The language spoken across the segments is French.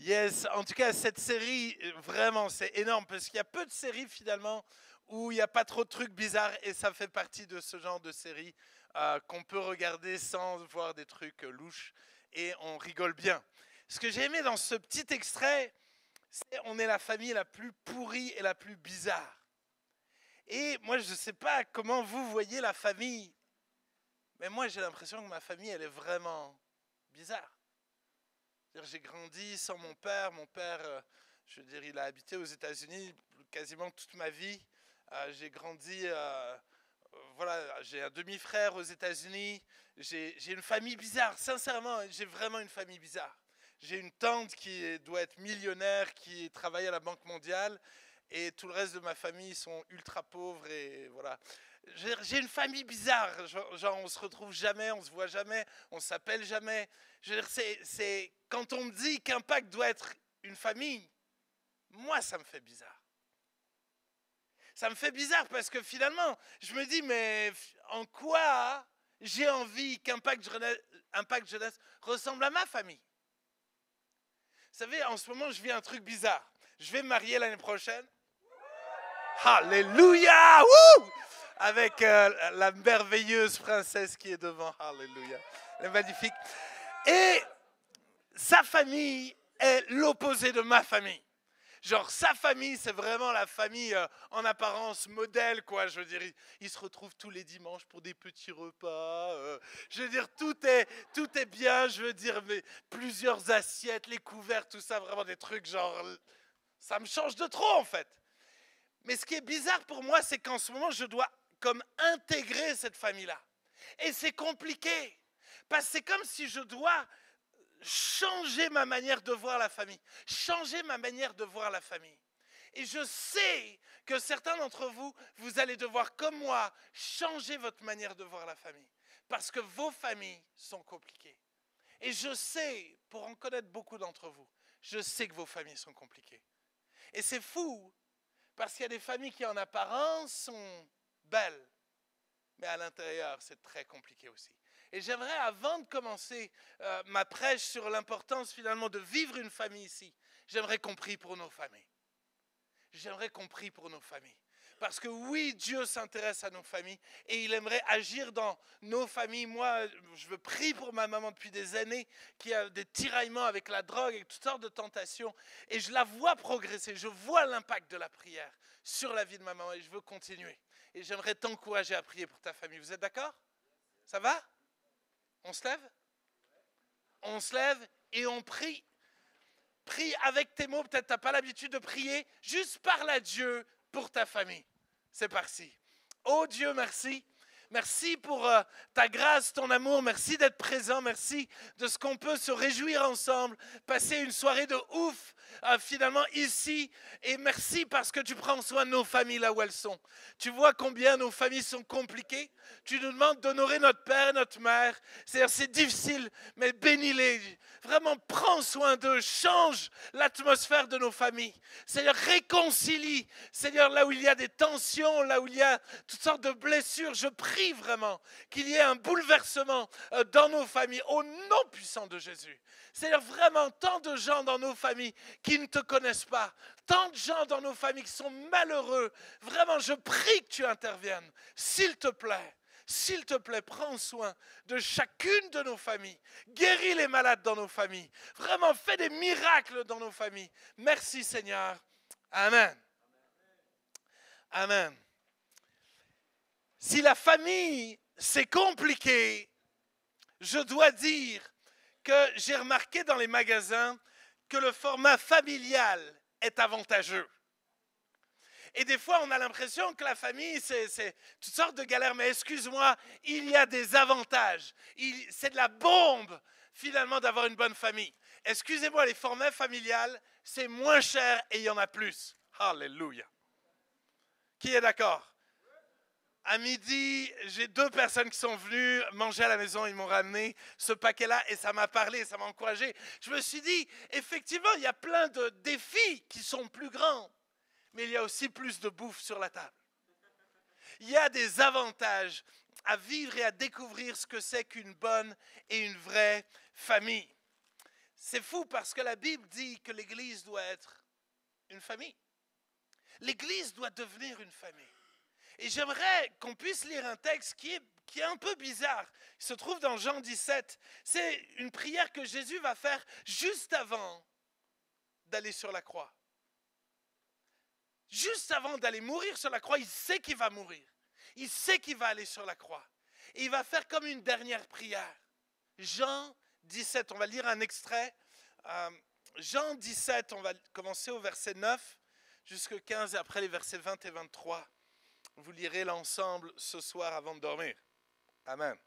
Yes, en tout cas, cette série, vraiment, c'est énorme parce qu'il y a peu de séries finalement où il n'y a pas trop de trucs bizarres et ça fait partie de ce genre de série qu'on peut regarder sans voir des trucs louches et on rigole bien. Ce que j'ai aimé dans ce petit extrait, c'est on est la famille la plus pourrie et la plus bizarre. Et moi, je ne sais pas comment vous voyez la famille, mais moi, j'ai l'impression que ma famille, elle est vraiment bizarre. J'ai grandi sans mon père. Mon père, je veux dire, il a habité aux États-Unis quasiment toute ma vie. J'ai grandi, voilà, j'ai un demi-frère aux États-Unis. J'ai une famille bizarre, sincèrement, j'ai vraiment une famille bizarre. J'ai une tante qui doit être millionnaire, qui travaille à la Banque mondiale, et tout le reste de ma famille sont ultra pauvres et voilà. J'ai une famille bizarre, genre on se retrouve jamais, on se voit jamais, on s'appelle jamais. Je veux dire, c'est quand on me dit qu'Impact doit être une famille, moi ça me fait bizarre. Ça me fait bizarre parce que finalement, je me dis, mais en quoi j'ai envie qu'Impact Jeunesse ressemble à ma famille? Vous savez, en ce moment, je vis un truc bizarre. Je vais me marier l'année prochaine. Alléluia! Wouh! Avec la merveilleuse princesse qui est devant. Alléluia. Elle est magnifique. Et sa famille est l'opposé de ma famille. Genre, sa famille, c'est vraiment la famille en apparence modèle, quoi. Je veux dire, ils se retrouvent tous les dimanches pour des petits repas. Je veux dire, tout est bien. Je veux dire, mais plusieurs assiettes, les couverts, tout ça, vraiment des trucs genre... Ça me change de trop, en fait. Mais ce qui est bizarre pour moi, c'est qu'en ce moment, je dois comme intégrer cette famille-là. Et c'est compliqué. Parce que c'est comme si je dois changer ma manière de voir la famille. Changer ma manière de voir la famille. Et je sais que certains d'entre vous, vous allez devoir, comme moi, changer votre manière de voir la famille. Parce que vos familles sont compliquées. Et je sais, pour en connaître beaucoup d'entre vous, je sais que vos familles sont compliquées. Et c'est fou, parce qu'il y a des familles qui en apparence sont belles. Mais à l'intérieur, c'est très compliqué aussi. Et j'aimerais, avant de commencer ma prêche sur l'importance finalement de vivre une famille ici, j'aimerais qu'on prie pour nos familles. J'aimerais qu'on prie pour nos familles. Parce que oui, Dieu s'intéresse à nos familles et il aimerait agir dans nos familles. Moi, je veux prier pour ma maman depuis des années qui a des tiraillements avec la drogue et toutes sortes de tentations. Et je la vois progresser, je vois l'impact de la prière sur la vie de ma maman et je veux continuer. Et j'aimerais t'encourager à prier pour ta famille. Vous êtes d'accord? Ça va? On se lève? On se lève et on prie. Prie avec tes mots, peut-être tu n'as pas l'habitude de prier. Juste parle à Dieu pour ta famille. C'est parti. Oh Dieu, merci. Merci pour ta grâce, ton amour. Merci d'être présent. Merci de ce qu'on peut se réjouir ensemble. Passer une soirée de ouf finalement ici. Et merci parce que tu prends soin de nos familles là où elles sont. Tu vois combien nos familles sont compliquées. Tu nous demandes d'honorer notre père et notre mère. C'est difficile, mais bénis-les. Vraiment, prends soin d'eux. Change l'atmosphère de nos familles. Seigneur, réconcilie. Seigneur, là où il y a des tensions, là où il y a toutes sortes de blessures, je prie vraiment qu'il y ait un bouleversement dans nos familles, au nom puissant de Jésus. Seigneur, vraiment, tant de gens dans nos familles qui ne te connaissent pas, tant de gens dans nos familles qui sont malheureux. Vraiment, je prie que tu interviennes. S'il te plaît, prends soin de chacune de nos familles. Guéris les malades dans nos familles. Vraiment, fais des miracles dans nos familles. Merci Seigneur. Amen. Amen. Si la famille, c'est compliqué, je dois dire que j'ai remarqué dans les magasins que le format familial est avantageux. Et des fois, on a l'impression que la famille, c'est toutes sortes de galères. Mais excuse-moi, il y a des avantages. C'est de la bombe, finalement, d'avoir une bonne famille. Excusez-moi, les formats familiales, c'est moins cher et il y en a plus. Alléluia. Qui est d'accord? À midi, j'ai 2 personnes qui sont venues manger à la maison. Ils m'ont ramené ce paquet-là et ça m'a parlé, ça m'a encouragé. Je me suis dit, effectivement, il y a plein de défis qui sont plus grands. Mais il y a aussi plus de bouffe sur la table. Il y a des avantages à vivre et à découvrir ce que c'est qu'une bonne et une vraie famille. C'est fou parce que la Bible dit que l'Église doit être une famille. L'Église doit devenir une famille. Et j'aimerais qu'on puisse lire un texte qui est un peu bizarre. Il se trouve dans Jean 17. C'est une prière que Jésus va faire juste avant d'aller sur la croix. Juste avant d'aller mourir sur la croix, il sait qu'il va mourir. Il sait qu'il va aller sur la croix. Et il va faire comme une dernière prière. Jean 17, on va lire un extrait. Jean 17, on va commencer au verset 9 jusqu'au 15 et après les versets 20 et 23. Vous lirez l'ensemble ce soir avant de dormir. Amen.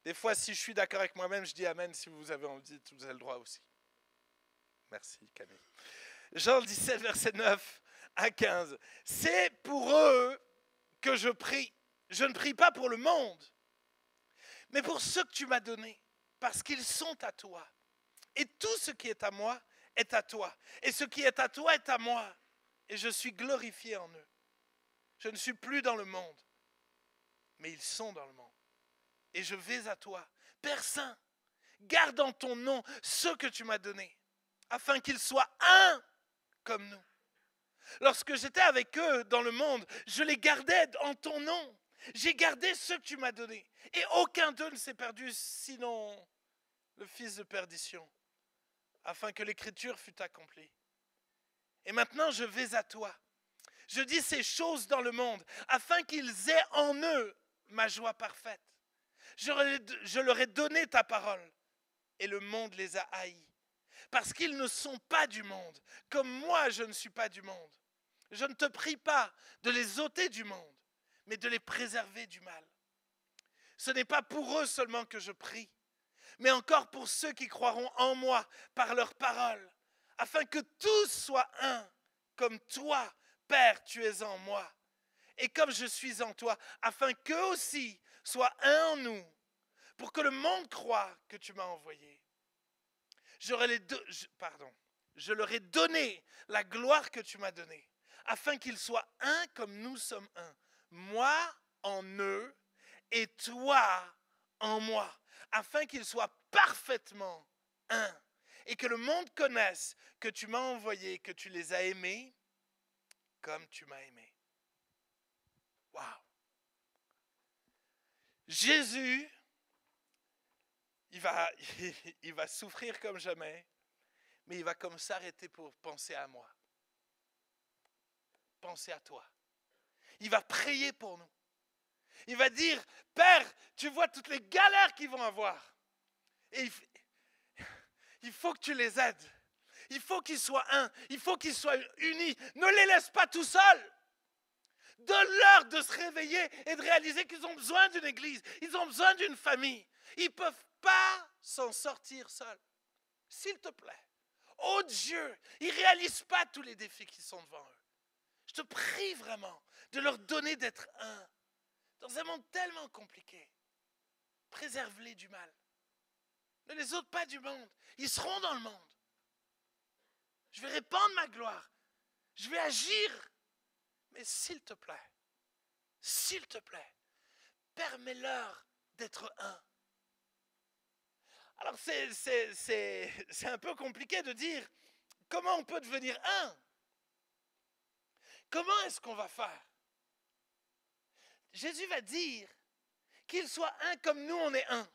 Des fois, si je suis d'accord avec moi-même, je dis Amen. Si vous avez envie, vous avez le droit aussi. Merci Camille. Jean 17, verset 9 à 15. C'est pour eux que je prie. Je ne prie pas pour le monde, mais pour ceux que tu m'as donnés, parce qu'ils sont à toi. Et tout ce qui est à moi est à toi. Et ce qui est à toi est à moi. Et je suis glorifié en eux. Je ne suis plus dans le monde, mais ils sont dans le monde. Et je vais à toi. Père Saint, garde en ton nom ceux que tu m'as donnés, afin qu'ils soient un comme nous. Lorsque j'étais avec eux dans le monde, je les gardais en ton nom. J'ai gardé ceux que tu m'as donnés. Et aucun d'eux ne s'est perdu, sinon le fils de perdition, afin que l'écriture fût accomplie. Et maintenant je vais à toi. Je dis ces choses dans le monde, afin qu'ils aient en eux ma joie parfaite. Je leur ai donné ta parole, et le monde les a haïs. Parce qu'ils ne sont pas du monde, comme moi je ne suis pas du monde. Je ne te prie pas de les ôter du monde, mais de les préserver du mal. Ce n'est pas pour eux seulement que je prie, mais encore pour ceux qui croiront en moi par leur parole, afin que tous soient un, comme toi, Père, tu es en moi, et comme je suis en toi, afin qu'eux aussi soient un en nous, pour que le monde croie que tu m'as envoyé. Je leur ai donné la gloire que tu m'as donnée, afin qu'ils soient un comme nous sommes un. Moi en eux et toi en moi, afin qu'ils soient parfaitement un. Et que le monde connaisse que tu m'as envoyé, que tu les as aimés comme tu m'as aimé. Waouh! Jésus, il va souffrir comme jamais, mais il va comme s'arrêter pour penser à moi. Penser à toi. Il va prier pour nous. Il va dire, Père, tu vois toutes les galères qu'ils vont avoir. Et il faut que tu les aides. Il faut qu'ils soient un. Il faut qu'ils soient unis. Ne les laisse pas tout seuls. Donne-leur de se réveiller et de réaliser qu'ils ont besoin d'une église. Ils ont besoin d'une famille. Ils ne peuvent pas s'en sortir seuls. S'il te plaît. Oh Dieu, ils ne réalisent pas tous les défis qui sont devant eux. Je te prie vraiment de leur donner d'être un. Dans un monde tellement compliqué, préserve-les du mal. Ne les ôte pas du monde. Ils seront dans le monde. Je vais répandre ma gloire. Je vais agir. Mais s'il te plaît, permets-leur d'être un. Alors c'est un peu compliqué de dire comment on peut devenir un. Comment est-ce qu'on va faire? Jésus va dire qu'ils soient un comme nous on est un.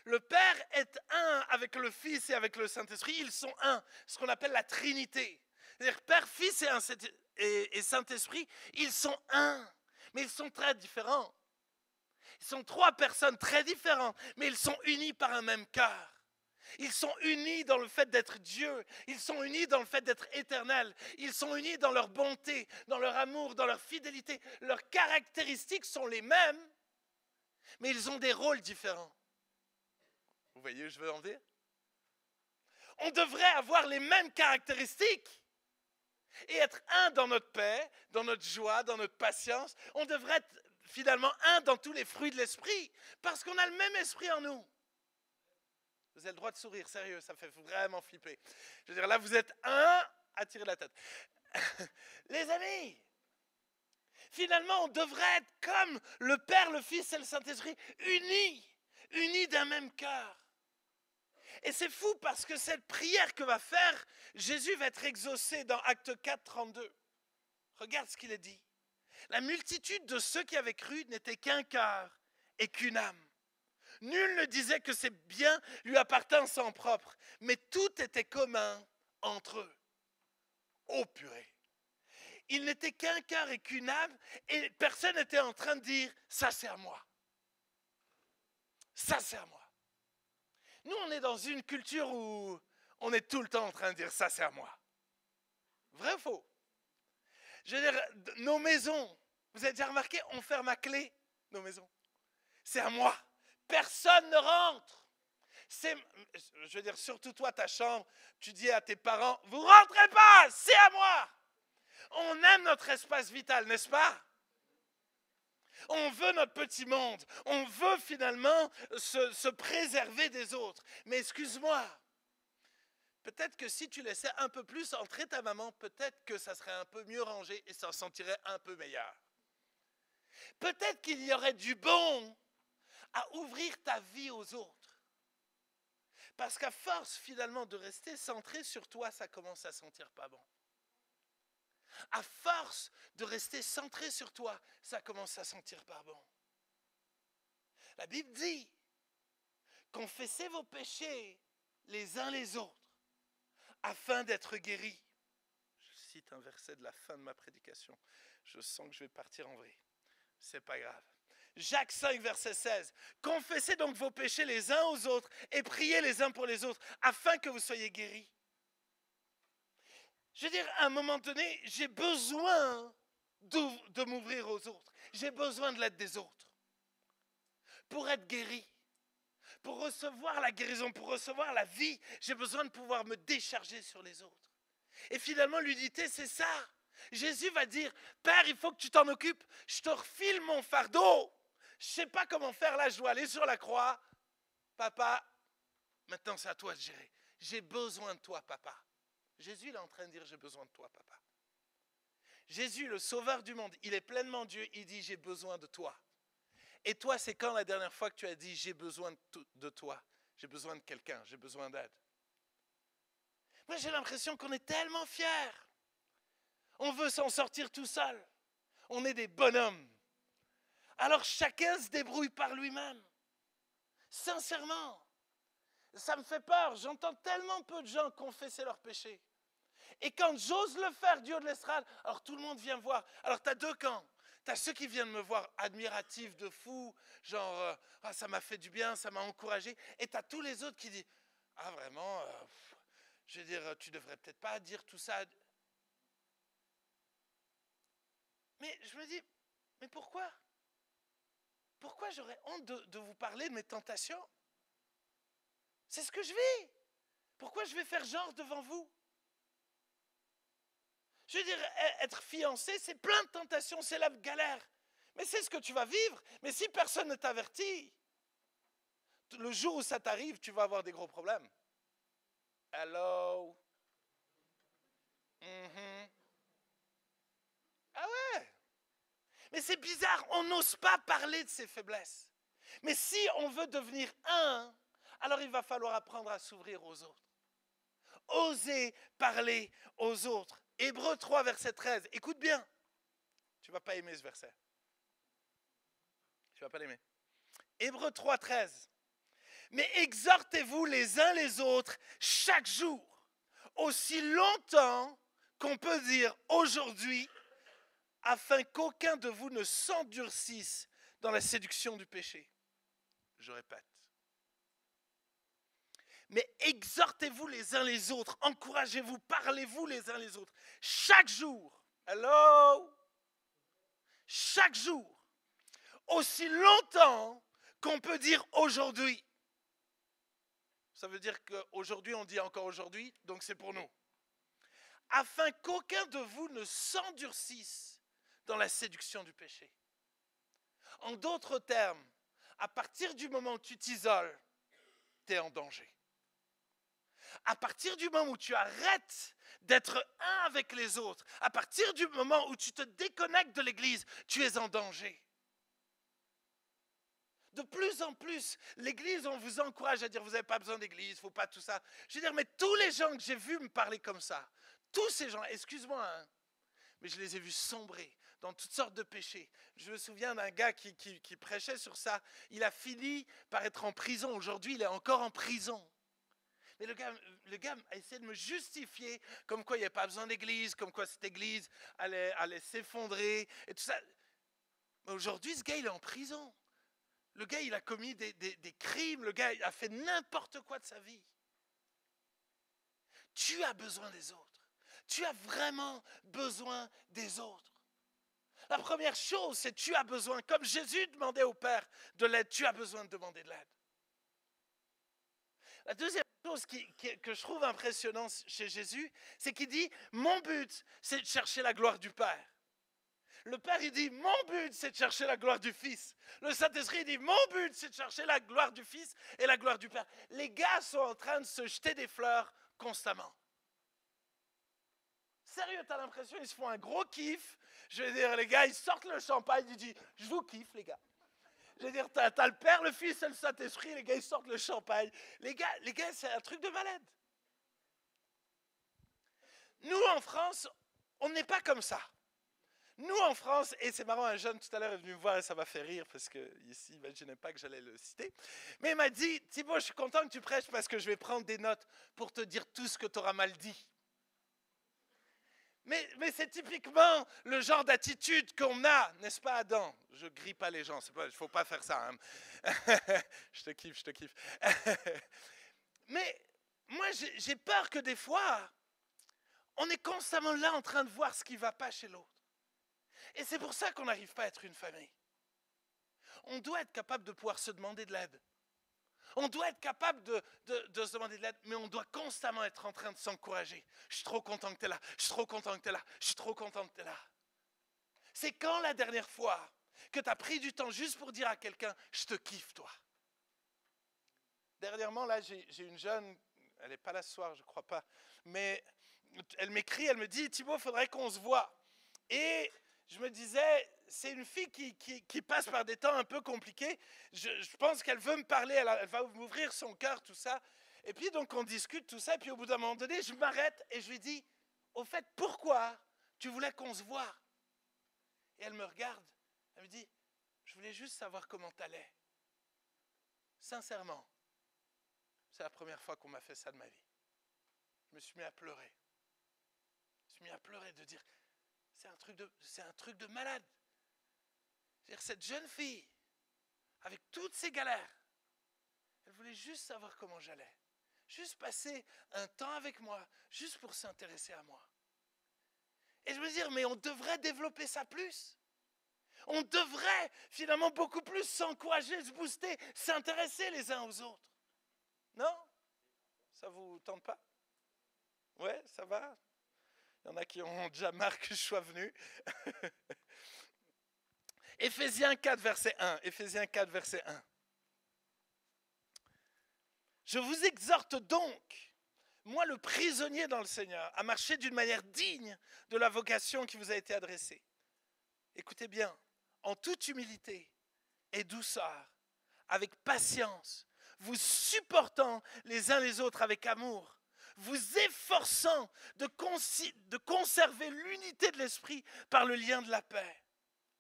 Le Père est un avec le Fils et avec le Saint-Esprit. Ils sont un, ce qu'on appelle la Trinité. C'est-à-dire Père, Fils et Saint-Esprit, ils sont un, mais ils sont très différents. Ils sont trois personnes très différentes, mais ils sont unis par un même cœur. Ils sont unis dans le fait d'être Dieu. Ils sont unis dans le fait d'être éternel. Ils sont unis dans leur bonté, dans leur amour, dans leur fidélité. Leurs caractéristiques sont les mêmes, mais ils ont des rôles différents. Vous voyez où je veux en venir? On devrait avoir les mêmes caractéristiques et être un dans notre paix, dans notre joie, dans notre patience. On devrait être finalement un dans tous les fruits de l'esprit, parce qu'on a le même esprit en nous. Vous avez le droit de sourire, sérieux, ça fait vraiment flipper. Je veux dire, là, vous êtes un à tirer la tête. Les amis, finalement, on devrait être comme le Père, le Fils et le Saint-Esprit, unis d'un même cœur. Et c'est fou parce que cette prière que va faire, Jésus va être exaucé dans Actes 4, 32. Regarde ce qu'il est dit. La multitude de ceux qui avaient cru n'était qu'un cœur et qu'une âme. Nul ne disait que ses biens lui appartinssent en propre, mais tout était commun entre eux. Oh purée! Il n'était qu'un cœur et qu'une âme, et personne n'était en train de dire « ça c'est à moi ». Ça c'est à moi. Nous, on est dans une culture où on est tout le temps en train de dire « ça c'est à moi ». Vrai ou faux? Je veux dire, nos maisons, vous avez déjà remarqué, on ferme à clé nos maisons. C'est à moi. Personne ne rentre. Je veux dire, surtout toi, ta chambre, tu dis à tes parents, vous rentrez pas, c'est à moi. On aime notre espace vital, n'est-ce pas? On veut notre petit monde. On veut finalement se préserver des autres. Mais excuse-moi, peut-être que si tu laissais un peu plus entrer ta maman, peut-être que ça serait un peu mieux rangé et ça sentirait un peu meilleur. Peut-être qu'il y aurait du bon à ouvrir ta vie aux autres. Parce qu'à force finalement de rester centré sur toi, ça commence à sentir pas bon. À force de rester centré sur toi, ça commence à sentir pas bon. La Bible dit, confessez vos péchés les uns les autres, afin d'être guéris. Je cite un verset de la fin de ma prédication. Je sens que je vais partir en vrille. C'est pas grave. Jacques 5, verset 16. Confessez donc vos péchés les uns aux autres et priez les uns pour les autres, afin que vous soyez guéris. Je veux dire, à un moment donné, j'ai besoin de m'ouvrir aux autres. J'ai besoin de l'aide des autres. Pour être guéri, pour recevoir la guérison, pour recevoir la vie, j'ai besoin de pouvoir me décharger sur les autres. Et finalement, l'unité, c'est ça. Jésus va dire, Père, il faut que tu t'en occupes. Je te refile mon fardeau. Je ne sais pas comment faire, là, je dois aller sur la croix. Papa, maintenant c'est à toi de gérer. J'ai besoin de toi, papa. Jésus, il est en train de dire, j'ai besoin de toi, papa. Jésus, le sauveur du monde, il est pleinement Dieu, il dit, j'ai besoin de toi. Et toi, c'est quand la dernière fois que tu as dit, j'ai besoin de toi, j'ai besoin de quelqu'un, j'ai besoin d'aide? Moi, j'ai l'impression qu'on est tellement fiers. On veut s'en sortir tout seul. On est des bonhommes. Alors chacun se débrouille par lui-même. Sincèrement, ça me fait peur. J'entends tellement peu de gens confesser leurs péchés. Et quand j'ose le faire du haut de l'estrade, alors tout le monde vient voir. Alors tu as deux camps. Tu as ceux qui viennent me voir admiratifs de fou, genre ça m'a fait du bien, ça m'a encouragé. Et tu as tous les autres qui disent, ah vraiment, je veux dire, tu devrais peut-être pas dire tout ça. Mais je me dis, mais pourquoi? Pourquoi j'aurais honte de vous parler de mes tentations? C'est ce que je vis. Pourquoi je vais faire genre devant vous? Je veux dire, être fiancé, c'est plein de tentations, c'est la galère. Mais c'est ce que tu vas vivre. Mais si personne ne t'avertit, le jour où ça t'arrive, tu vas avoir des gros problèmes. Hello? Ah ouais? Mais c'est bizarre, on n'ose pas parler de ses faiblesses. Mais si on veut devenir un, alors il va falloir apprendre à s'ouvrir aux autres. Oser parler aux autres. Hébreux 3, verset 13. Écoute bien. Tu ne vas pas aimer ce verset. Tu ne vas pas l'aimer. Hébreux 3, 13. Mais exhortez-vous les uns les autres chaque jour, aussi longtemps qu'on peut dire aujourd'hui, afin qu'aucun de vous ne s'endurcisse dans la séduction du péché. Je répète. Mais exhortez-vous les uns les autres, encouragez-vous, parlez-vous les uns les autres, chaque jour. Hello? Chaque jour. Aussi longtemps qu'on peut dire aujourd'hui. Ça veut dire qu'aujourd'hui, on dit encore aujourd'hui, donc c'est pour nous. Afin qu'aucun de vous ne s'endurcisse dans la séduction du péché. En d'autres termes, à partir du moment où tu t'isoles, tu es en danger. À partir du moment où tu arrêtes d'être un avec les autres, à partir du moment où tu te déconnectes de l'église, tu es en danger. De plus en plus, l'église, on vous encourage à dire, vous n'avez pas besoin d'église, il ne faut pas tout ça. Je veux dire, mais tous les gens que j'ai vus me parler comme ça, tous ces gens, excuse-moi, hein, mais je les ai vus sombrer dans toutes sortes de péchés. Je me souviens d'un gars qui prêchait sur ça. Il a fini par être en prison. Aujourd'hui, il est encore en prison. Mais le gars a essayé de me justifier comme quoi il n'y avait pas besoin d'église, comme quoi cette église allait s'effondrer et tout ça. Mais aujourd'hui, ce gars, il est en prison. Le gars, il a commis des crimes. Le gars, il a fait n'importe quoi de sa vie. Tu as besoin des autres. Tu as vraiment besoin des autres. La première chose, c'est que tu as besoin, comme Jésus demandait au Père de l'aide, tu as besoin de demander de l'aide. La deuxième chose que je trouve impressionnante chez Jésus, c'est qu'il dit, mon but, c'est de chercher la gloire du Père. Le Père, il dit, mon but, c'est de chercher la gloire du Fils. Le Saint-Esprit, il dit, mon but, c'est de chercher la gloire du Fils et la gloire du Père. Les gars sont en train de se jeter des fleurs constamment. Sérieux, t'as l'impression qu'ils se font un gros kiff. Je veux dire, les gars, ils sortent le champagne, ils disent, je vous kiffe, les gars. Je veux dire, t'as le Père, le Fils et le Saint-Esprit, les gars, ils sortent le champagne. Les gars, c'est un truc de malade. Nous, en France, on n'est pas comme ça. Nous, en France, et c'est marrant, un jeune tout à l'heure est venu me voir et ça m'a fait rire parce qu'ici, il n'imaginait pas que j'allais le citer. Mais il m'a dit, Thibaut, je suis content que tu prêches parce que je vais prendre des notes pour te dire tout ce que tu auras mal dit. Mais c'est typiquement le genre d'attitude qu'on a, n'est-ce pas, Adam? Je grille pas les gens, il ne faut pas faire ça. Hein. Je te kiffe. Mais moi, j'ai peur que des fois, on est constamment là en train de voir ce qui ne va pas chez l'autre. Et c'est pour ça qu'on n'arrive pas à être une famille. On doit être capable de pouvoir se demander de l'aide. On doit être capable de se demander de l'aide, mais on doit constamment être en train de s'encourager. Je suis trop content que tu es là, je suis trop content que tu es là, je suis trop content que tu es là. C'est quand la dernière fois que tu as pris du temps juste pour dire à quelqu'un, je te kiffe toi. Dernièrement, là, j'ai une jeune, elle n'est pas là ce soir, je ne crois pas, mais elle m'écrit, elle me dit, Thibaut, il faudrait qu'on se voit. Et je me disais, c'est une fille qui passe par des temps un peu compliqués. Je pense qu'elle veut me parler, elle va m'ouvrir son cœur, tout ça. Et puis donc on discute tout ça. Et puis au bout d'un moment donné, je m'arrête et je lui dis, au fait, pourquoi tu voulais qu'on se voie? Et elle me regarde, elle me dit, je voulais juste savoir comment t'allais. Sincèrement, c'est la première fois qu'on m'a fait ça de ma vie. Je me suis mis à pleurer. Je me suis mis à pleurer de dire, c'est un truc de malade. C'est-à-dire, cette jeune fille, avec toutes ses galères, elle voulait juste savoir comment j'allais. Juste passer un temps avec moi, juste pour s'intéresser à moi. Et je me dis, mais on devrait développer ça plus. On devrait finalement beaucoup plus s'encourager, se booster, s'intéresser les uns aux autres. Non? Ça vous tente pas? Ouais, ça va? Il y en a qui ont déjà marre que je sois venu. Éphésiens 4, verset 1. Éphésiens 4, verset 1. Je vous exhorte donc, moi le prisonnier dans le Seigneur, à marcher d'une manière digne de la vocation qui vous a été adressée. Écoutez bien, en toute humilité et douceur, avec patience, vous supportant les uns les autres avec amour, vous efforçant de conserver l'unité de l'esprit par le lien de la paix.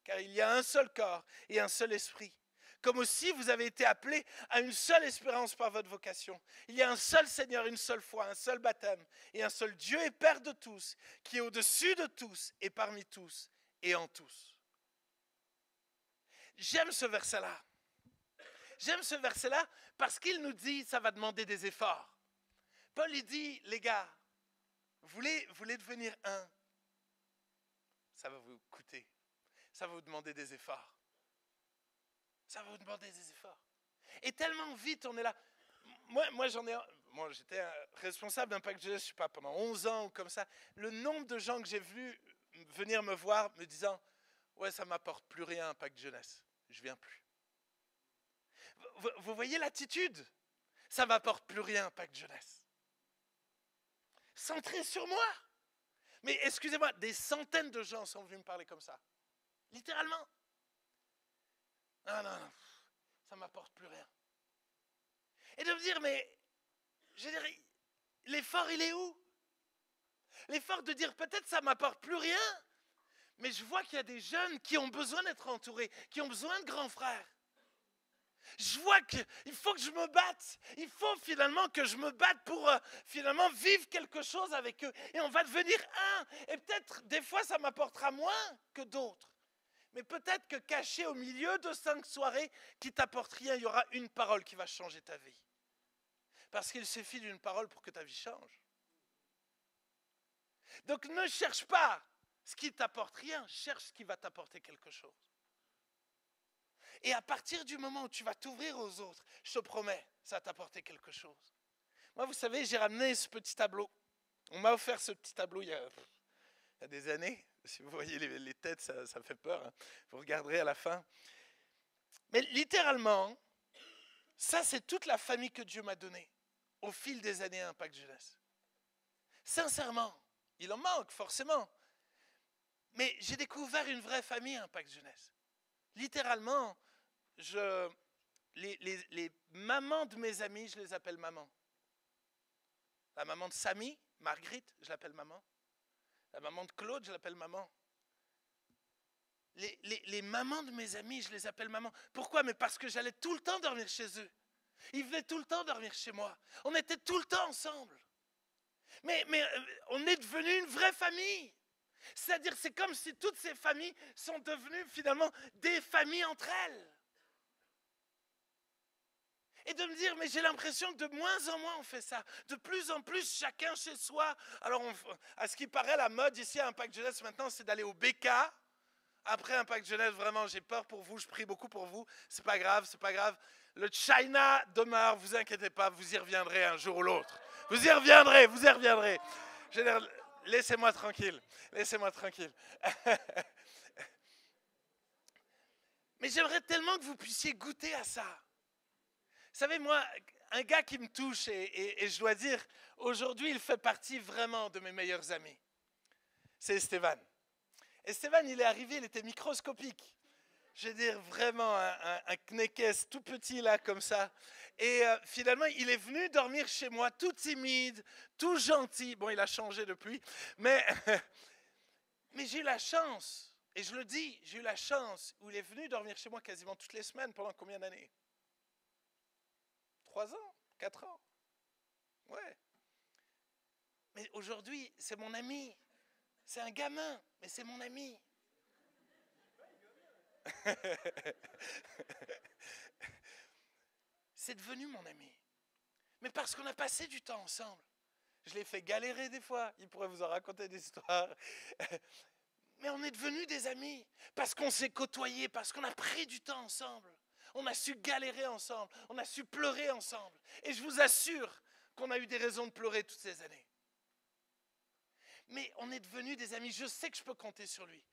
Car il y a un seul corps et un seul esprit. Comme aussi vous avez été appelés à une seule espérance par votre vocation. Il y a un seul Seigneur, une seule foi, un seul baptême et un seul Dieu et Père de tous, qui est au-dessus de tous et parmi tous et en tous. J'aime ce verset-là. J'aime ce verset-là parce qu'il nous dit ça va demander des efforts. Paul il dit, les gars, vous voulez devenir un, ça va vous coûter. Ça va vous demander des efforts. Ça va vous demander des efforts. Et tellement vite, on est là. Moi j'étais responsable d'Impact Jeunesse, je ne sais pas, pendant 11 ans ou comme ça. Le nombre de gens que j'ai vu venir me voir me disant, ouais, ça ne m'apporte plus rien, Impact Jeunesse. Je ne viens plus. Vous voyez l'attitude? Ça ne m'apporte plus rien, Impact Jeunesse. Centré sur moi. Mais excusez-moi, des centaines de gens sont venus me parler comme ça. Littéralement. Non. ça ne m'apporte plus rien. Et de me dire, mais, je veux dire, l'effort, il est où? L'effort de dire, peut-être ça ne m'apporte plus rien, mais je vois qu'il y a des jeunes qui ont besoin d'être entourés, qui ont besoin de grands frères. Je vois qu'il faut que je me batte. Il faut finalement que je me batte pour finalement vivre quelque chose avec eux. Et on va devenir un. Et peut-être des fois ça m'apportera moins que d'autres. Mais peut-être que caché au milieu de 5 soirées qui t'apportent rien, il y aura une parole qui va changer ta vie. Parce qu'il suffit d'une parole pour que ta vie change. Donc ne cherche pas ce qui t'apporte rien, cherche ce qui va t'apporter quelque chose. Et à partir du moment où tu vas t'ouvrir aux autres, je te promets, ça va t'apporter quelque chose. Moi, vous savez, j'ai ramené ce petit tableau. On m'a offert ce petit tableau il y a des années. Si vous voyez les têtes, ça me fait peur. Hein. Vous regarderez à la fin. Mais littéralement, ça, c'est toute la famille que Dieu m'a donnée au fil des années à Impact Jeunesse. Sincèrement, il en manque forcément. Mais j'ai découvert une vraie famille à Impact Jeunesse. Littéralement, les mamans de mes amis, je les appelle maman. La maman de Samy, Marguerite, je l'appelle maman. La maman de Claude, je l'appelle maman. Les mamans de mes amis, je les appelle maman. Pourquoi? Mais parce que j'allais tout le temps dormir chez eux. Ils venaient tout le temps dormir chez moi. On était tout le temps ensemble. Mais on est devenu une vraie famille. C'est-à-dire, c'est comme si toutes ces familles sont devenues finalement des familles entre elles. Et de me dire, mais j'ai l'impression que de moins en moins on fait ça. De plus en plus, chacun chez soi. Alors, à ce qui paraît, la mode ici à Impact Jeunesse maintenant, c'est d'aller au BK. Après Impact Jeunesse, vraiment, j'ai peur pour vous, je prie beaucoup pour vous. C'est pas grave, c'est pas grave. Le China demeure, vous inquiétez pas, vous y reviendrez un jour ou l'autre. Vous y reviendrez, vous y reviendrez. Je veux dire, laissez-moi tranquille, laissez-moi tranquille. Mais j'aimerais tellement que vous puissiez goûter à ça. Vous savez, moi, un gars qui me touche, et je dois dire, aujourd'hui, il fait partie vraiment de mes meilleurs amis. C'est Esteban. Esteban, il est arrivé, il était microscopique. Je veux dire, vraiment, un kneckes tout petit, là, comme ça. Et finalement, il est venu dormir chez moi, tout timide, tout gentil. Bon, il a changé depuis. Mais j'ai eu la chance, et je le dis, j'ai eu la chance, où il est venu dormir chez moi quasiment toutes les semaines, pendant combien d'années? 3 ans, 4 ans. Ouais. Mais aujourd'hui, c'est mon ami. C'est un gamin, mais c'est mon ami. C'est devenu mon ami. Mais parce qu'on a passé du temps ensemble. Je l'ai fait galérer des fois. Il pourrait vous en raconter des histoires. Mais on est devenus des amis. Parce qu'on s'est côtoyés, parce qu'on a pris du temps ensemble. On a su galérer ensemble. On a su pleurer ensemble. Et je vous assure qu'on a eu des raisons de pleurer toutes ces années. Mais on est devenus des amis. Je sais que je peux compter sur lui.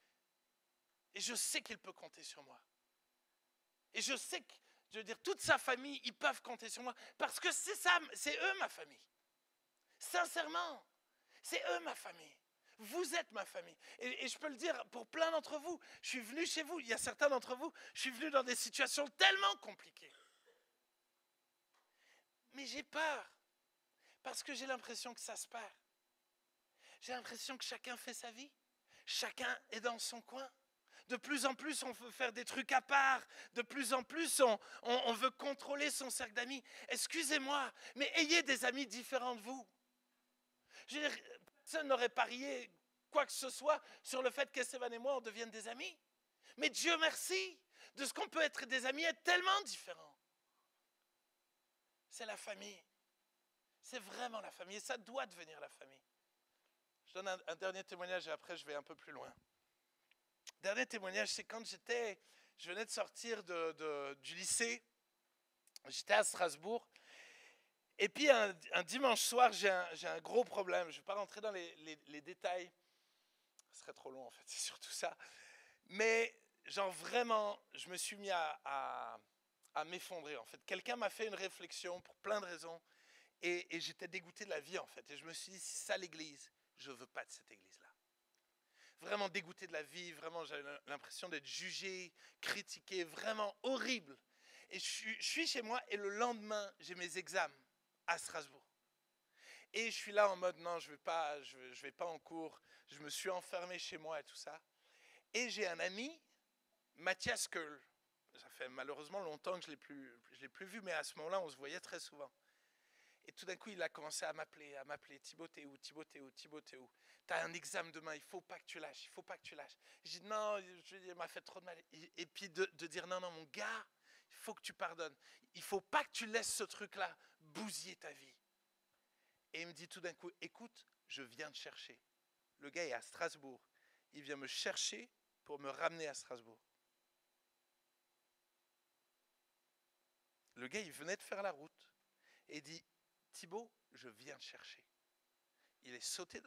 Et je sais qu'il peut compter sur moi. Et je sais que, je veux dire, toute sa famille, ils peuvent compter sur moi. Parce que c'est ça, c'est eux ma famille. Sincèrement, c'est eux ma famille. Vous êtes ma famille. Et je peux le dire pour plein d'entre vous. Je suis venu chez vous. Il y a certains d'entre vous, je suis venu dans des situations tellement compliquées. Mais j'ai peur. Parce que j'ai l'impression que ça se perd. J'ai l'impression que chacun fait sa vie. Chacun est dans son coin. De plus en plus, on veut faire des trucs à part. De plus en plus, on veut contrôler son cercle d'amis. Excusez-moi, mais ayez des amis différents de vous. Je veux dire, personne n'aurait parié quoi que ce soit sur le fait qu'Esteban et moi, on devienne des amis. Mais Dieu merci, de ce qu'on peut être des amis est tellement différent. C'est la famille. C'est vraiment la famille. Et ça doit devenir la famille. Je donne un dernier témoignage et après, je vais un peu plus loin. Dernier témoignage, c'est quand je venais de sortir du lycée, j'étais à Strasbourg, et puis un dimanche soir, j'ai un gros problème. Je ne vais pas rentrer dans les détails, ce serait trop long en fait, c'est surtout ça. Mais genre vraiment, je me suis mis à m'effondrer en fait. Quelqu'un m'a fait une réflexion pour plein de raisons, et j'étais dégoûté de la vie en fait. Et je me suis dit, c'est ça l'église, je ne veux pas de cette église-là. Vraiment dégoûté de la vie, vraiment j'avais l'impression d'être jugé, critiqué, vraiment horrible. Et je suis chez moi et le lendemain, j'ai mes examens à Strasbourg. Et je suis là en mode, non, je vais pas en cours. Je me suis enfermé chez moi et tout ça. Et j'ai un ami, Mathias Keul. Ça fait malheureusement longtemps que je l'ai plus vu, mais à ce moment-là, on se voyait très souvent. Et tout d'un coup, il a commencé à m'appeler, Thibaut, t'es où, t'as un examen demain, il faut pas que tu lâches, il faut pas que tu lâches. J'ai dit non, il m'a fait trop de mal. Et puis de dire non, mon gars, il faut que tu pardonnes. Il faut pas que tu laisses ce truc-là bousiller ta vie. Et il me dit tout d'un coup, écoute, je viens te chercher. Le gars est à Strasbourg. Il vient me chercher pour me ramener à Strasbourg. Le gars, il venait de faire la route et dit, Thibaut, je viens te chercher. Il a sauté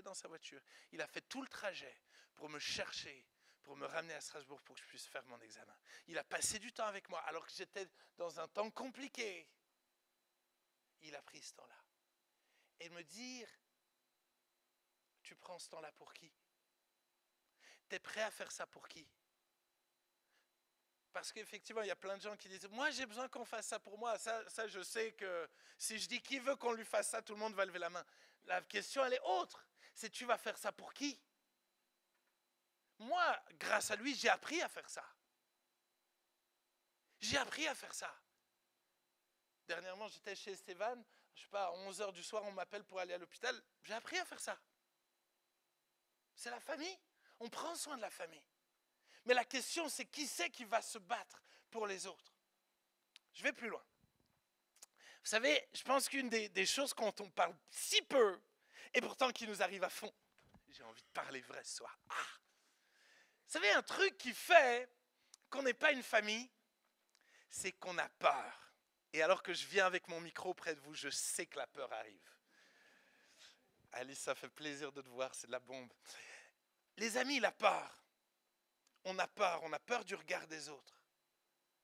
dans sa voiture. Il a fait tout le trajet pour me chercher, pour me ramener à Strasbourg pour que je puisse faire mon examen. Il a passé du temps avec moi alors que j'étais dans un temps compliqué. Il a pris ce temps-là. Et me dire, tu prends ce temps-là pour qui? Tu es prêt à faire ça pour qui? Parce qu'effectivement, il y a plein de gens qui disent « Moi, j'ai besoin qu'on fasse ça pour moi. » Ça, je sais que si je dis « Qui veut qu'on lui fasse ça ?» tout le monde va lever la main. La question, elle est autre. C'est « Tu vas faire ça pour qui ?» Moi, grâce à lui, j'ai appris à faire ça. J'ai appris à faire ça. Dernièrement, j'étais chez Stéphane. Je sais pas, à 11h du soir, on m'appelle pour aller à l'hôpital. J'ai appris à faire ça. C'est la famille. On prend soin de la famille. Mais la question, c'est qui c'est qui va se battre pour les autres? Je vais plus loin. Vous savez, je pense qu'une des choses quand on parle si peu, et pourtant qui nous arrive à fond, j'ai envie de parler vrai ce soir. Vous savez, un truc qui fait qu'on n'est pas une famille, c'est qu'on a peur. Et alors que je viens avec mon micro près de vous, je sais que la peur arrive. Alice, ça fait plaisir de te voir, c'est de la bombe. Les amis, la peur. On a peur du regard des autres.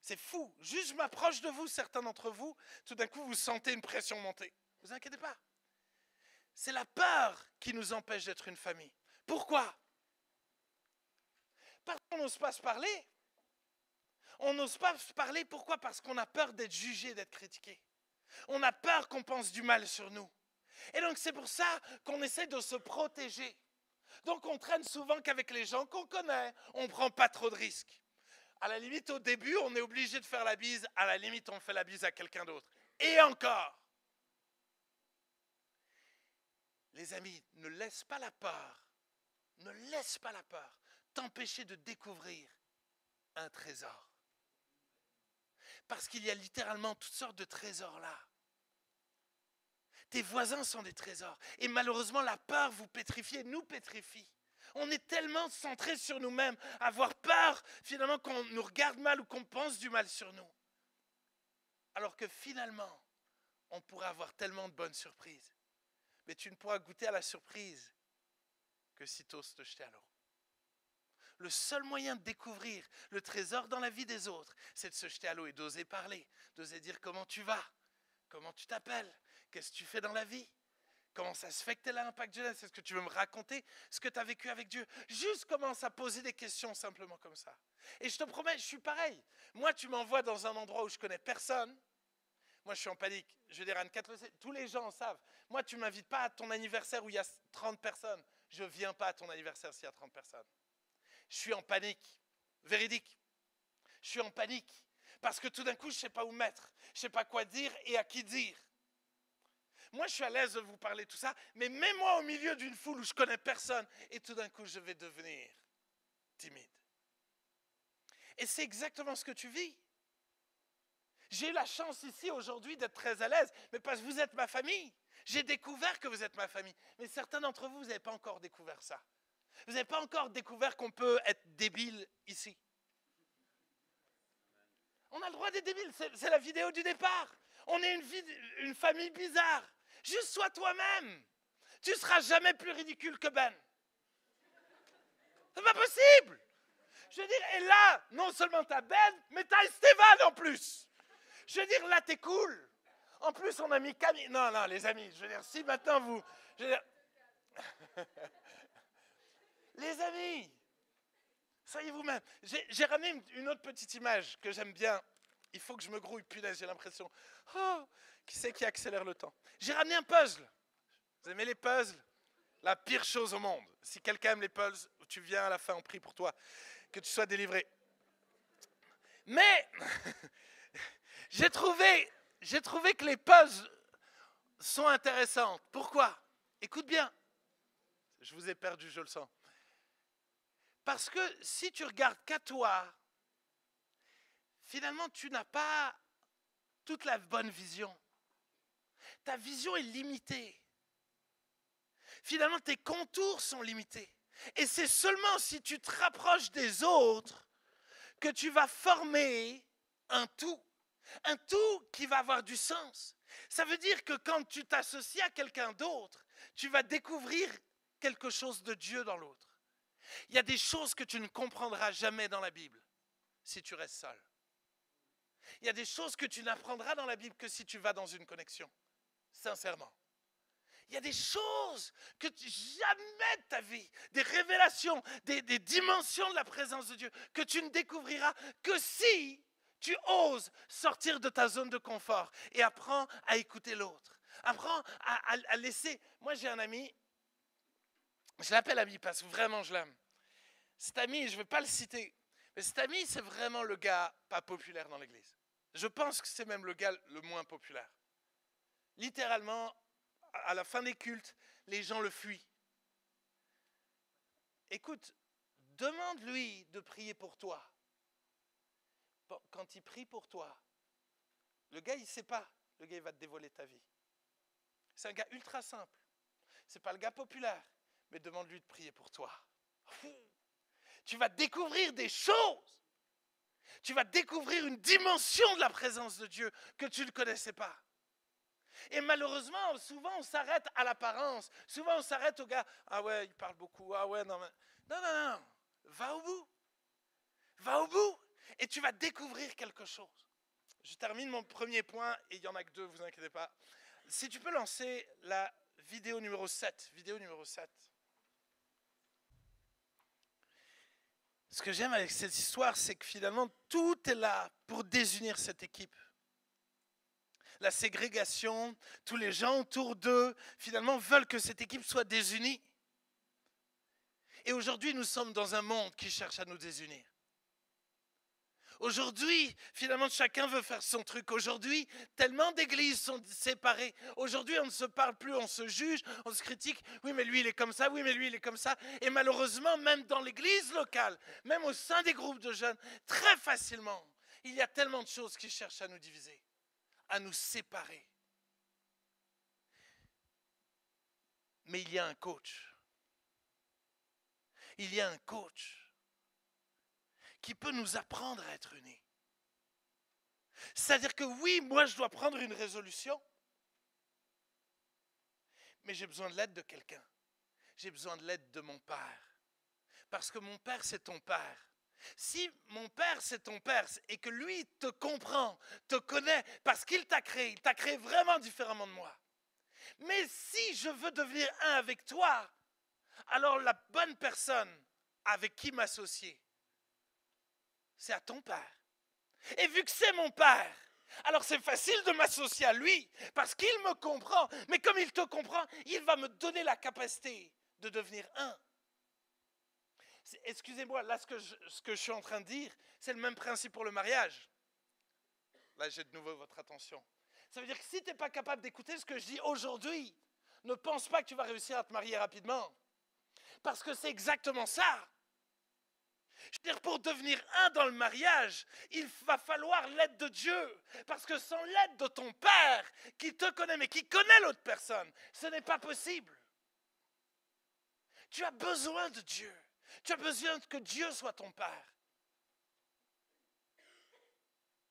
C'est fou. Juste je m'approche de vous, certains d'entre vous, tout d'un coup vous sentez une pression monter. Ne vous inquiétez pas. C'est la peur qui nous empêche d'être une famille. Pourquoi? Parce qu'on n'ose pas se parler. On n'ose pas se parler, pourquoi? Parce qu'on a peur d'être jugé, d'être critiqué. On a peur qu'on pense du mal sur nous. Et donc c'est pour ça qu'on essaie de se protéger. Donc on traîne souvent qu'avec les gens qu'on connaît, on ne prend pas trop de risques. À la limite, au début, on est obligé de faire la bise, à la limite, on fait la bise à quelqu'un d'autre. Et encore. Les amis, ne laisse pas la peur t'empêcher de découvrir un trésor. Parce qu'il y a littéralement toutes sortes de trésors là. Tes voisins sont des trésors. Et malheureusement, la peur vous pétrifie et nous pétrifie. On est tellement centré sur nous-mêmes, avoir peur finalement qu'on nous regarde mal ou qu'on pense du mal sur nous. Alors que finalement, on pourrait avoir tellement de bonnes surprises. Mais tu ne pourras goûter à la surprise que si tu oses te jeter à l'eau. Le seul moyen de découvrir le trésor dans la vie des autres, c'est de se jeter à l'eau et d'oser parler, d'oser dire comment tu vas, comment tu t'appelles, qu'est-ce que tu fais dans la vie, comment ça se fait que tu es là à Impact Jeunesse, est-ce que tu veux me raconter ce que tu as vécu avec Dieu? Juste commence à poser des questions simplement comme ça. Et je te promets, je suis pareil. Moi, tu m'envoies dans un endroit où je connais personne. Moi, je suis en panique. Je veux dire, Anne-Cat, tous les gens savent. Moi, tu ne m'invites pas à ton anniversaire où il y a 30 personnes. Je ne viens pas à ton anniversaire s'il y a 30 personnes. Je suis en panique. Véridique. Je suis en panique. Parce que tout d'un coup, je ne sais pas où mettre. Je ne sais pas quoi dire et à qui dire. Moi, je suis à l'aise de vous parler de tout ça, mais mets-moi au milieu d'une foule où je ne connais personne et tout d'un coup, je vais devenir timide. Et c'est exactement ce que tu vis. J'ai eu la chance ici aujourd'hui d'être très à l'aise, mais parce que vous êtes ma famille. J'ai découvert que vous êtes ma famille. Mais certains d'entre vous, vous n'avez pas encore découvert ça. Vous n'avez pas encore découvert qu'on peut être débile ici. On a le droit d'être débile, c'est la vidéo du départ. On est une famille bizarre. Juste sois toi-même. Tu ne seras jamais plus ridicule que Ben. C'est pas possible. Je veux dire, et là, non seulement tu as Ben, mais tu as Stéphane en plus. Je veux dire, là, t'es cool. En plus, on a mis Camille. Non, les amis, je veux dire, si maintenant vous... Je veux dire... Les amis, soyez vous-même. J'ai ramené une autre petite image que j'aime bien. Il faut que je me grouille, punaise, j'ai l'impression. Oh, qui c'est qui accélère le temps? J'ai ramené un puzzle. Vous aimez les puzzles? La pire chose au monde. Si quelqu'un aime les puzzles, tu viens à la fin, on prie pour toi, que tu sois délivré. Mais j'ai trouvé que les puzzles sont intéressantes. Pourquoi? Écoute bien. Je vous ai perdu, je le sens. Parce que si tu regardes qu'à toi, finalement, tu n'as pas toute la bonne vision. Ta vision est limitée. Finalement, tes contours sont limités. Et c'est seulement si tu te rapproches des autres que tu vas former un tout qui va avoir du sens. Ça veut dire que quand tu t'associes à quelqu'un d'autre, tu vas découvrir quelque chose de Dieu dans l'autre. Il y a des choses que tu ne comprendras jamais dans la Bible si tu restes seul. Il y a des choses que tu n'apprendras dans la Bible que si tu vas dans une connexion, sincèrement. Il y a des choses que jamais de ta vie, des révélations, des dimensions de la présence de Dieu que tu ne découvriras que si tu oses sortir de ta zone de confort et apprends à écouter l'autre. Apprends à laisser. Moi, j'ai un ami, je l'appelle ami parce que vraiment je l'aime. Cet ami, je ne vais pas le citer, mais cet ami, c'est vraiment le gars pas populaire dans l'église. Je pense que c'est même le gars le moins populaire. Littéralement, à la fin des cultes, les gens le fuient. Écoute, demande-lui de prier pour toi. Quand il prie pour toi, le gars, il ne sait pas. Le gars, il va te dévoiler ta vie. C'est un gars ultra simple. Ce n'est pas le gars populaire, mais demande-lui de prier pour toi. Tu vas découvrir des choses. Tu vas découvrir une dimension de la présence de Dieu que tu ne connaissais pas. Et malheureusement, souvent on s'arrête à l'apparence. Souvent on s'arrête au gars. Ah ouais, il parle beaucoup. Ah ouais, non, mais... Non. Va au bout. Va au bout. Et tu vas découvrir quelque chose. Je termine mon premier point, et il n'y en a que deux, vous inquiétez pas. Si tu peux lancer la vidéo numéro 7. Vidéo numéro 7. Ce que j'aime avec cette histoire, c'est que finalement, tout est là pour désunir cette équipe. La ségrégation, tous les gens autour d'eux, finalement, veulent que cette équipe soit désunie. Et aujourd'hui, nous sommes dans un monde qui cherche à nous désunir. Aujourd'hui, finalement, chacun veut faire son truc. Aujourd'hui, tellement d'églises sont séparées. Aujourd'hui, on ne se parle plus, on se juge, on se critique. Oui, mais lui, il est comme ça. Oui, mais lui, il est comme ça. Et malheureusement, même dans l'église locale, même au sein des groupes de jeunes, très facilement, il y a tellement de choses qui cherchent à nous diviser, à nous séparer. Mais il y a un coach. Il y a un coach qui peut nous apprendre à être unis. C'est-à-dire que oui, moi je dois prendre une résolution, mais j'ai besoin de l'aide de quelqu'un. J'ai besoin de l'aide de mon Père. Parce que mon Père, c'est ton Père. Si mon Père, c'est ton Père, et que lui te comprend, te connaît, parce qu'il t'a créé vraiment différemment de moi. Mais si je veux devenir un avec toi, alors la bonne personne avec qui m'associer, c'est à ton Père. Et vu que c'est mon Père, alors c'est facile de m'associer à lui, parce qu'il me comprend. Mais comme il te comprend, il va me donner la capacité de devenir un. Excusez-moi, là ce que je suis en train de dire, c'est le même principe pour le mariage. Là j'ai de nouveau votre attention. Ça veut dire que si tu n'es pas capable d'écouter ce que je dis aujourd'hui, ne pense pas que tu vas réussir à te marier rapidement. Parce que c'est exactement ça. Je veux dire, pour devenir un dans le mariage, il va falloir l'aide de Dieu. Parce que sans l'aide de ton Père, qui te connaît, mais qui connaît l'autre personne, ce n'est pas possible. Tu as besoin de Dieu. Tu as besoin que Dieu soit ton Père.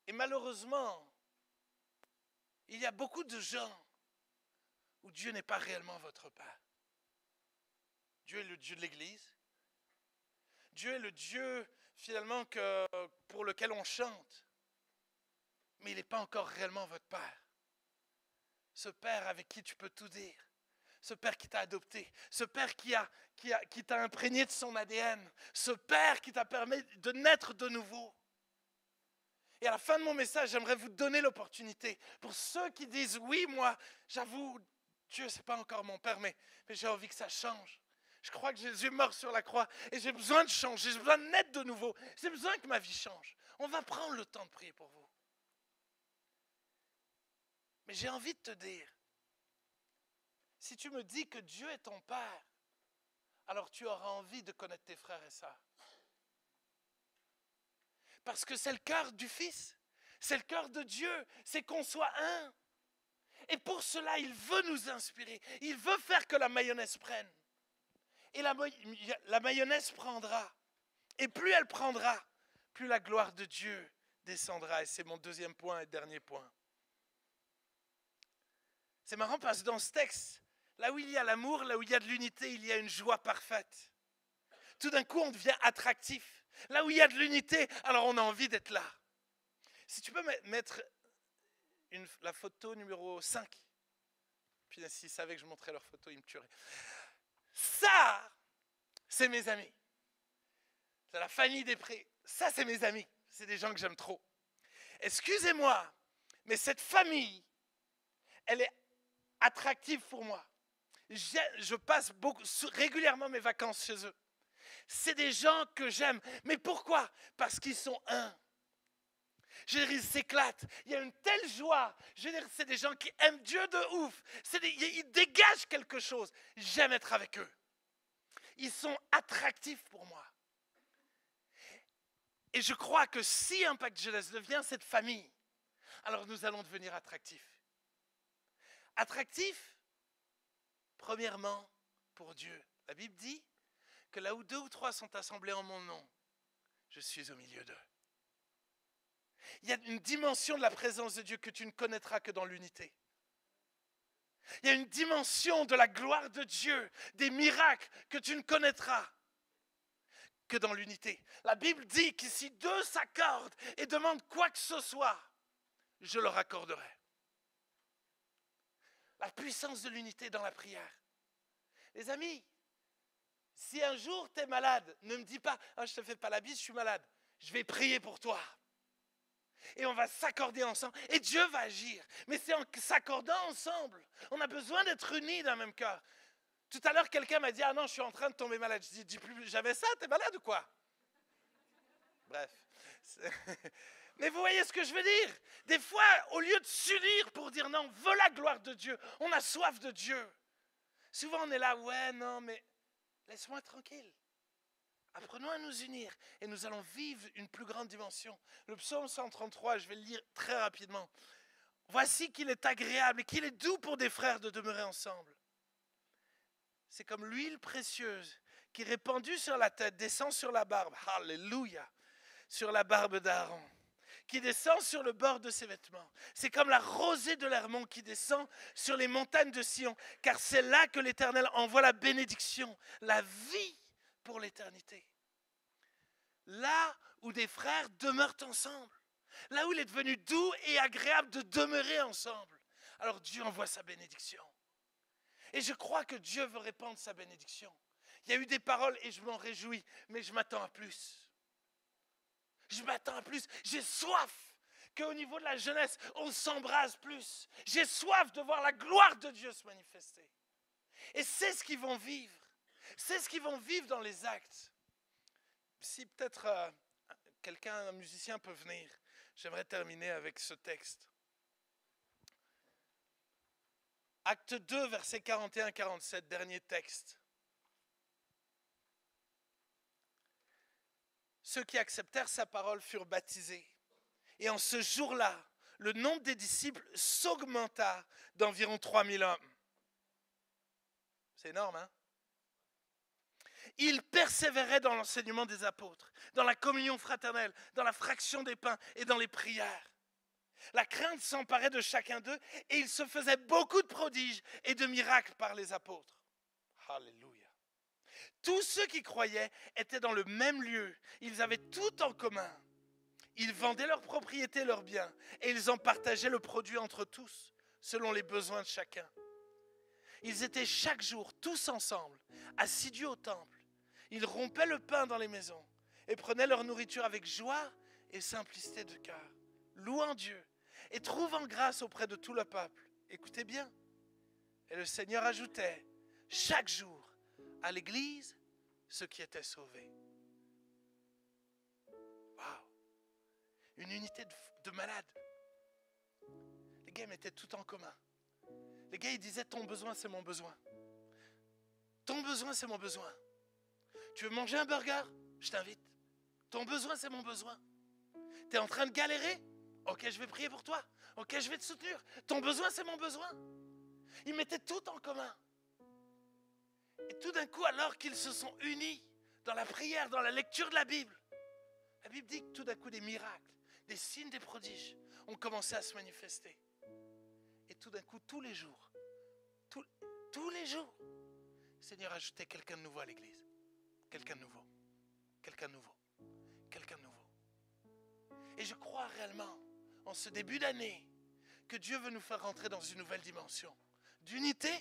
Et malheureusement, il y a beaucoup de gens où Dieu n'est pas réellement votre Père. Dieu est le Dieu de l'Église. Dieu est le Dieu, finalement, pour lequel on chante. Mais il n'est pas encore réellement votre Père. Ce Père avec qui tu peux tout dire. Ce Père qui t'a adopté. Ce Père qui t'a imprégné de son ADN. Ce Père qui t'a permis de naître de nouveau. Et à la fin de mon message, j'aimerais vous donner l'opportunité. Pour ceux qui disent, oui, moi, j'avoue, Dieu, c'est pas encore mon père, mais j'ai envie que ça change. Je crois que Jésus est mort sur la croix et j'ai besoin de changer, j'ai besoin de naître de nouveau. J'ai besoin que ma vie change. On va prendre le temps de prier pour vous. Mais j'ai envie de te dire, si tu me dis que Dieu est ton Père, alors tu auras envie de connaître tes frères et sœurs. Parce que c'est le cœur du Fils, c'est le cœur de Dieu, c'est qu'on soit un. Et pour cela, il veut nous inspirer, il veut faire que la mayonnaise prenne. Et la mayonnaise prendra. Et plus elle prendra, plus la gloire de Dieu descendra. Et c'est mon deuxième point et dernier point. C'est marrant parce que dans ce texte, là où il y a l'amour, là où il y a de l'unité, il y a une joie parfaite. Tout d'un coup, on devient attractif. Là où il y a de l'unité, alors on a envie d'être là. Si tu peux mettre la photo numéro 5. Puis s'ils savaient que je montrais leur photo, ils me tueraient. Ça, c'est mes amis. C'est la famille des prés. Ça, c'est mes amis. C'est des gens que j'aime trop. Excusez-moi, mais cette famille, elle est attractive pour moi. Je passe régulièrement mes vacances chez eux. C'est des gens que j'aime. Mais pourquoi? Parce qu'ils sont un. Je veux dire, ils s'éclatent. Il y a une telle joie. Je veux dire, c'est des gens qui aiment Dieu de ouf. Ils dégagent quelque chose. J'aime être avec eux. Ils sont attractifs pour moi. Et je crois que si Impact Jeunesse devient cette famille, alors nous allons devenir attractifs. Attractifs, premièrement, pour Dieu. La Bible dit que là où 2 ou 3 sont assemblés en mon nom, je suis au milieu d'eux. Il y a une dimension de la présence de Dieu que tu ne connaîtras que dans l'unité. Il y a une dimension de la gloire de Dieu, des miracles que tu ne connaîtras que dans l'unité. La Bible dit que si 2 s'accordent et demandent quoi que ce soit, je leur accorderai. La puissance de l'unité dans la prière. Les amis, si un jour tu es malade, ne me dis pas « je ne te fais pas la bise, je suis malade ». Je vais prier pour toi. Et on va s'accorder ensemble. Et Dieu va agir. Mais c'est en s'accordant ensemble. On a besoin d'être unis d'un même cœur. Tout à l'heure, quelqu'un m'a dit « ah non, je suis en train de tomber malade ». Je dis plus jamais ça, t'es malade ou quoi? Bref. Mais vous voyez ce que je veux dire? Des fois, au lieu de s'unir pour dire non, veut la gloire de Dieu, on a soif de Dieu. Souvent, on est là, ouais, non, mais laisse-moi tranquille. Apprenons à nous unir et nous allons vivre une plus grande dimension. Le psaume 133, je vais le lire très rapidement. Voici qu'il est agréable et qu'il est doux pour des frères de demeurer ensemble. C'est comme l'huile précieuse qui répandue sur la tête descend sur la barbe. Alléluia! Sur la barbe d'Aaron, qui descend sur le bord de ses vêtements. C'est comme la rosée de l'Hermon qui descend sur les montagnes de Sion, car c'est là que l'Éternel envoie la bénédiction, la vie pour l'éternité. Là où des frères demeurent ensemble, là où il est devenu doux et agréable de demeurer ensemble, alors Dieu envoie sa bénédiction. Et je crois que Dieu veut répandre sa bénédiction. Il y a eu des paroles et je m'en réjouis, mais je m'attends à plus. Je m'attends à plus. J'ai soif qu'au niveau de la jeunesse, on s'embrase plus. J'ai soif de voir la gloire de Dieu se manifester. Et c'est ce qu'ils vont vivre. C'est ce qu'ils vont vivre dans les actes. Si peut-être un musicien peut venir, j'aimerais terminer avec ce texte. Acte 2, versets 41-47, dernier texte. Ceux qui acceptèrent sa parole furent baptisés. Et en ce jour-là, le nombre des disciples s'augmenta d'environ 3000 hommes. C'est énorme, hein? Ils persévéraient dans l'enseignement des apôtres, dans la communion fraternelle, dans la fraction des pains et dans les prières. La crainte s'emparait de chacun d'eux et il se faisait beaucoup de prodiges et de miracles par les apôtres. Alléluia. Tous ceux qui croyaient étaient dans le même lieu. Ils avaient tout en commun. Ils vendaient leurs propriétés, leurs biens, et ils en partageaient le produit entre tous, selon les besoins de chacun. Ils étaient chaque jour tous ensemble, assidus au temple. Ils rompaient le pain dans les maisons et prenaient leur nourriture avec joie et simplicité de cœur, louant Dieu et trouvant grâce auprès de tout le peuple. Écoutez bien. Et le Seigneur ajoutait chaque jour à l'église ceux qui étaient sauvés. Waouh! Une unité de malades. Les gars mettaient tout en commun. Les gars, ils disaient ton besoin, c'est mon besoin. Ton besoin, c'est mon besoin. Tu veux manger un burger? Je t'invite. Ton besoin, c'est mon besoin. Tu es en train de galérer? Ok, je vais prier pour toi. Ok, je vais te soutenir. Ton besoin, c'est mon besoin. Ils mettaient tout en commun. Et tout d'un coup, alors qu'ils se sont unis dans la prière, dans la lecture de la Bible dit que tout d'un coup, des miracles, des signes, des prodiges ont commencé à se manifester. Et tout d'un coup, tous les jours, tous les jours, le Seigneur ajoutait quelqu'un de nouveau à l'église. Quelqu'un de nouveau. Quelqu'un de nouveau. Quelqu'un de nouveau. Et je crois réellement, en ce début d'année, que Dieu veut nous faire rentrer dans une nouvelle dimension d'unité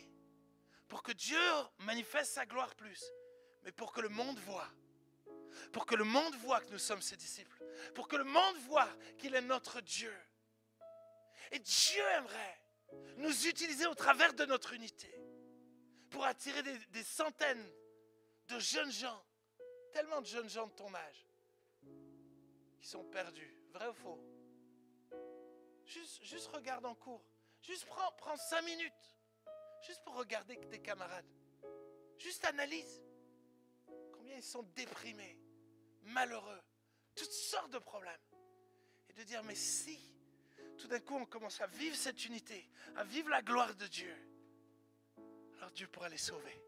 pour que Dieu manifeste sa gloire plus, mais pour que le monde voit. Pour que le monde voit que nous sommes ses disciples. Pour que le monde voit qu'il est notre Dieu. Et Dieu aimerait nous utiliser au travers de notre unité pour attirer des centaines de jeunes gens, tellement de jeunes gens de ton âge, qui sont perdus. Vrai ou faux? Juste regarde en cours. Juste prends 5 minutes. Juste pour regarder tes camarades. Juste analyse. Combien ils sont déprimés, malheureux, toutes sortes de problèmes. Et de dire, mais si, tout d'un coup, on commence à vivre cette unité, à vivre la gloire de Dieu, alors Dieu pourra les sauver.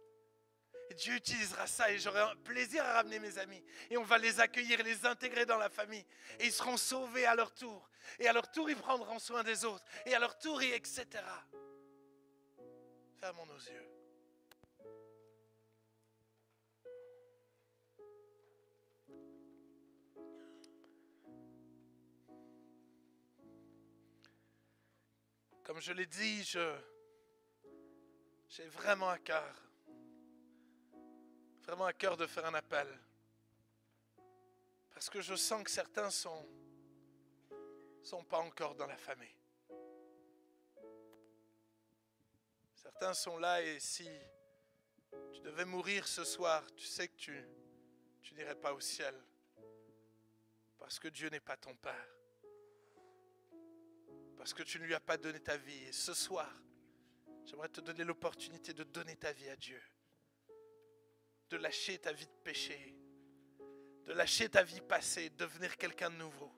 Et Dieu utilisera ça et j'aurai un plaisir à ramener mes amis. Et on va les accueillir, les intégrer dans la famille. Et ils seront sauvés à leur tour. Et à leur tour, ils prendront soin des autres. Et à leur tour, etc. Fermons nos yeux. Comme je l'ai dit, j'ai vraiment à cœur de faire un appel. Parce que je sens que certains sont pas encore dans la famille. Certains sont là et si tu devais mourir ce soir, tu sais que tu n'irais pas au ciel. Parce que Dieu n'est pas ton Père. Parce que tu ne lui as pas donné ta vie. Et ce soir, j'aimerais te donner l'opportunité de donner ta vie à Dieu. De lâcher ta vie de péché. De lâcher ta vie passée, de devenir quelqu'un de nouveau.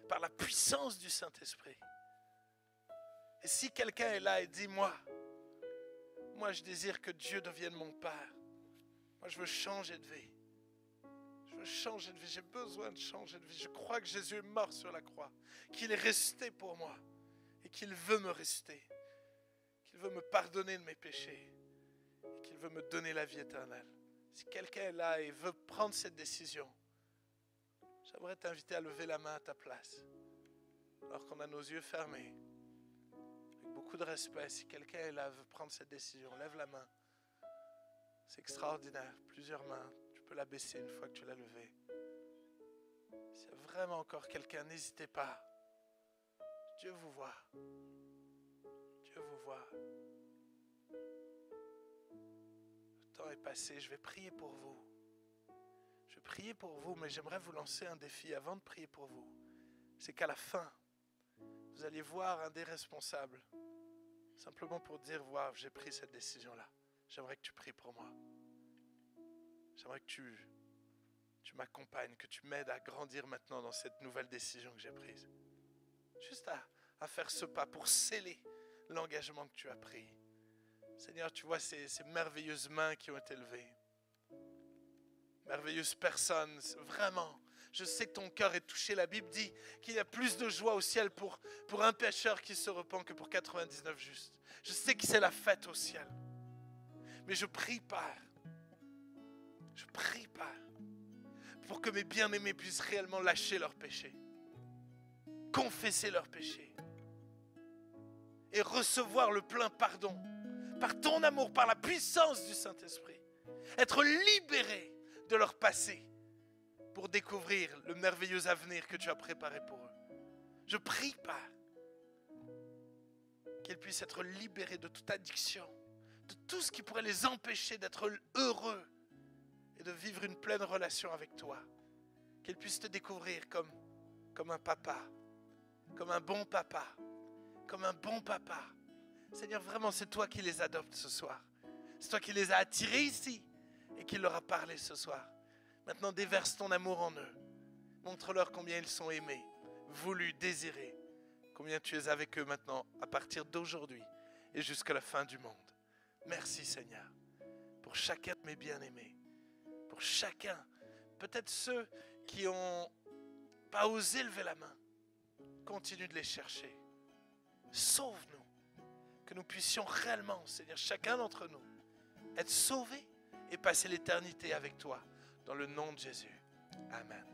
Par la puissance du Saint-Esprit. Et si quelqu'un est là et dit, moi je désire que Dieu devienne mon Père. Moi je veux changer de vie. Je veux changer de vie, j'ai besoin de changer de vie. Je crois que Jésus est mort sur la croix. Qu'il est resté pour moi. Et qu'il veut me rester. Qu'il veut me pardonner de mes péchés. Et qu'il veut me donner la vie éternelle. Si quelqu'un est là et veut prendre cette décision, j'aimerais t'inviter à lever la main à ta place. Alors qu'on a nos yeux fermés. Avec beaucoup de respect, si quelqu'un est là et veut prendre cette décision, lève la main. C'est extraordinaire. Plusieurs mains. Tu peux la baisser une fois que tu l'as levée. S'il y a vraiment encore quelqu'un, n'hésitez pas. Dieu vous voit. Dieu vous voit. Le temps est passé. Je vais prier pour vous. Je vais prier pour vous, mais j'aimerais vous lancer un défi avant de prier pour vous. C'est qu'à la fin, vous allez voir un des responsables. Simplement pour dire, wow, j'ai pris cette décision-là. J'aimerais que tu pries pour moi. J'aimerais que tu m'accompagnes, que tu m'aides à grandir maintenant dans cette nouvelle décision que j'ai prise. Juste à faire ce pas pour sceller l'engagement que tu as pris. Seigneur, tu vois ces merveilleuses mains qui ont été levées. Merveilleuses personnes, vraiment. Je sais que ton cœur est touché. La Bible dit qu'il y a plus de joie au ciel pour un pécheur qui se repent que pour 99 justes. Je sais que c'est la fête au ciel. Mais je prie, Père. Je prie, Père, pour que mes bien-aimés puissent réellement lâcher leurs péchés. Confesser leurs péchés. Et recevoir le plein pardon. Par ton amour, par la puissance du Saint-Esprit. Être libérés de leur passé. Pour découvrir le merveilleux avenir que tu as préparé pour eux. Je prie, Père, qu'ils puissent être libérés de toute addiction, de tout ce qui pourrait les empêcher d'être heureux et de vivre une pleine relation avec toi. Qu'ils puissent te découvrir comme un papa, comme un bon papa, comme un bon papa. Seigneur, vraiment, c'est toi qui les adoptes ce soir. C'est toi qui les as attirés ici et qui leur a parlé ce soir. Maintenant, déverse ton amour en eux. Montre-leur combien ils sont aimés, voulus, désirés. Combien tu es avec eux maintenant, à partir d'aujourd'hui et jusqu'à la fin du monde. Merci, Seigneur, pour chacun de mes bien-aimés. Pour chacun, peut-être ceux qui n'ont pas osé lever la main. Continue de les chercher. Sauve-nous. Que nous puissions réellement, Seigneur, chacun d'entre nous, être sauvés et passer l'éternité avec toi. Dans le nom de Jésus. Amen.